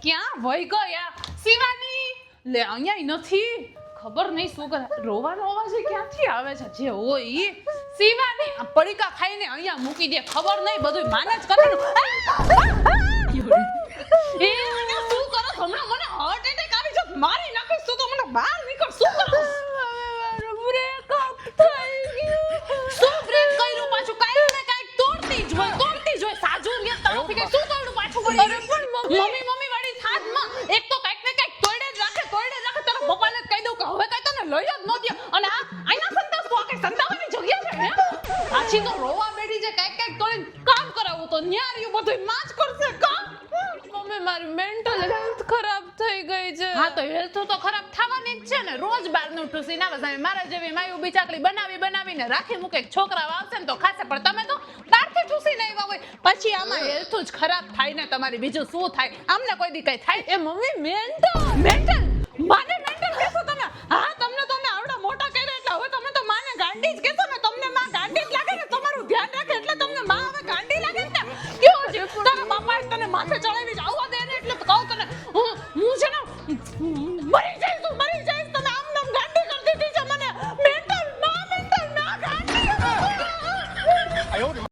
ક્યાં વઈ ગયા શિવાની લે અહીંયા નથી ખબર નહીં શું કરે રોવાનો અવાજ ક્યાંથી આવે છે જે હોય ઈ શિવાની આ પડીકા ખાઈને અહીંયા મૂકી દે ખબર નહીં બધું માને જ કરે એ શું કરો હમણાં મને હાર્ટ એટેક આવી જશે મારી નાખીશ તું તો મને બહાર નીકળ શું કરો બ્રેકઅપ થઈ ગયું શું બ્રેક કર્યું પાછું કાઈ ને કાઈ તોડતી જ હોય સાજુ ને તરફથી કઈ શું તોડું પાછું પડી અરે પણ મમ્મી વાળી થાદમાં એક તો કાઈક ને કાઈક તોડે જ રાખે તારા પપ્પાને કહી દઉં કે હવે કાઈ તને લઈ જ ન દે અને આ આઈના સંતાસ તો આ કઈ સંતાવાની જગ્યા છે હે પાછી તો રોવા બેઠી છે કાઈક તોડીને કામ કરાવું તો ન્યા રહ્યું બધું માં જ કરશે કામ મમ્મી મારી મેન્ટલ હેલ્થ ખરાબ થઈ ગઈ છે હા તો હેલ્થ તો ખરાબ થવાની જ છે ને રોજ બહારનું ટુસી ના વસાવી મારા જેવી માયું બિચાકડી બનાવીને રાખી મૂકે છોકરા આવશે ને તો ખાશે પણ તમે તો બહારથી ટુસી નહીં આવ્યા હોય પછી આમાં હેલ્થ જ ખરાબ થાય ને તમારી બીજું શું થાય આમને કોઈ દી કઈ થાય એ મમ્મી મેન્ટલ માને મેન્ટલ કહેશો તમે હા તમને તો મેં આવડા મોટા કર્યા એટલે હવે તમે તો માને ગાંડી જ કહેશો ને તમને માં ગાંડી જ લાગે ને તમારું ધ્યાન રાખે એટલે તમને માં હવે ગાંડી લાગે ને કયો છે તારા બાપાએ તને માથે ચડાવી જ